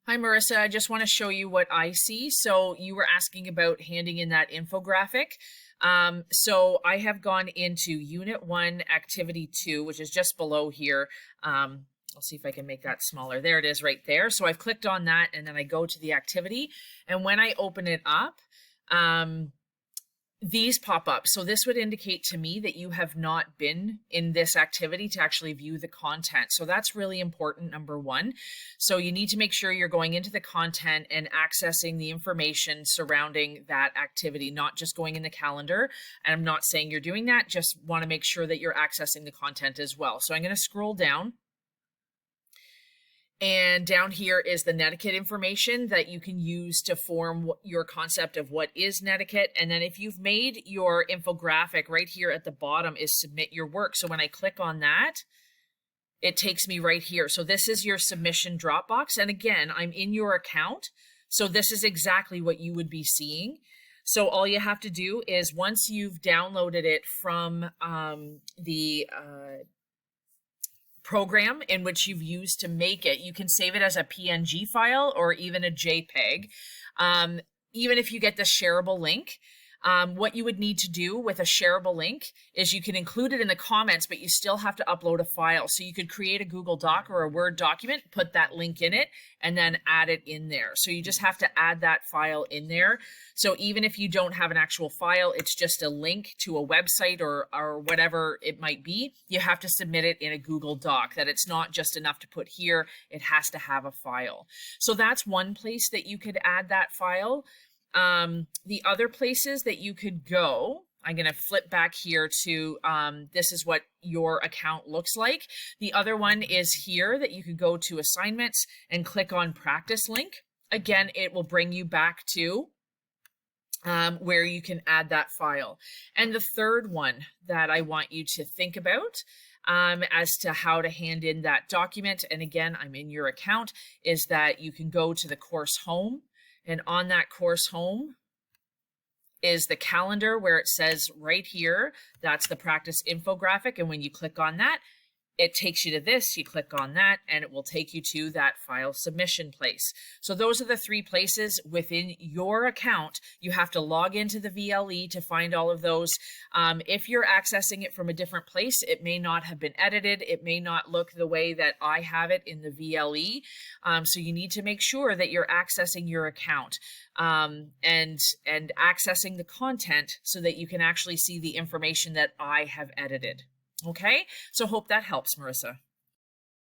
Hi, Marissa. I just want to show you what I see. So you were asking about handing in that infographic. So I have gone into Unit 1, Activity 2, which is just below here. I'll see if I can make that smaller. There it is right there. So I've clicked on that and then I go to the activity. And when I open it up, these pop up. So this would indicate to me that you have not been in this activity to actually view the content. So that's really important, number one. So you need to make sure you're going into the content and accessing the information surrounding that activity, not just going in the calendar. And I'm not saying you're doing that, just want to make sure that you're accessing the content as well. So I'm going to scroll down. And down here is the netiquette information that you can use to form your concept of what is netiquette. And then if you've made your infographic, right here at the bottom is submit your work. So when I click on that, it takes me right here. So this is your submission Dropbox. And again, I'm in your account. So this is exactly what you would be seeing. So all you have to do is once you've downloaded it from the program in which you've used to make it, you can save it as a PNG file or even a JPEG. Even if you get the shareable link, what you would need to do with a shareable link is you can include it in the comments, but you still have to upload a file. So you could create a Google Doc or a Word document, put that link in it, and then add it in there. So you just have to add that file in there. So even if you don't have an actual file, it's just a link to a website or whatever it might be, you have to submit it in a Google Doc, that it's not just enough to put here, it has to have a file. So that's one place that you could add that file. The other places that you could go, I'm going to flip back here to this is what your account looks like. The other one is here that you could go to assignments and click on practice link. Again, it will bring you back to where you can add that file. And the third one that I want you to think about as to how to hand in that document, and again, I'm in your account, is that you can go to the course home. And on that course home is the calendar where it says right here, that's the practice infographic. And when you click on that, it takes you to this, you click on that, and it will take you to that file submission place. So those are the three places within your account. You have to log into the VLE to find all of those. If you're accessing it from a different place, it may not have been edited. It may not look the way that I have it in the VLE. So you need to make sure that you're accessing your account and accessing the content so that you can actually see the information that I have edited. Okay, so hope that helps, Marissa.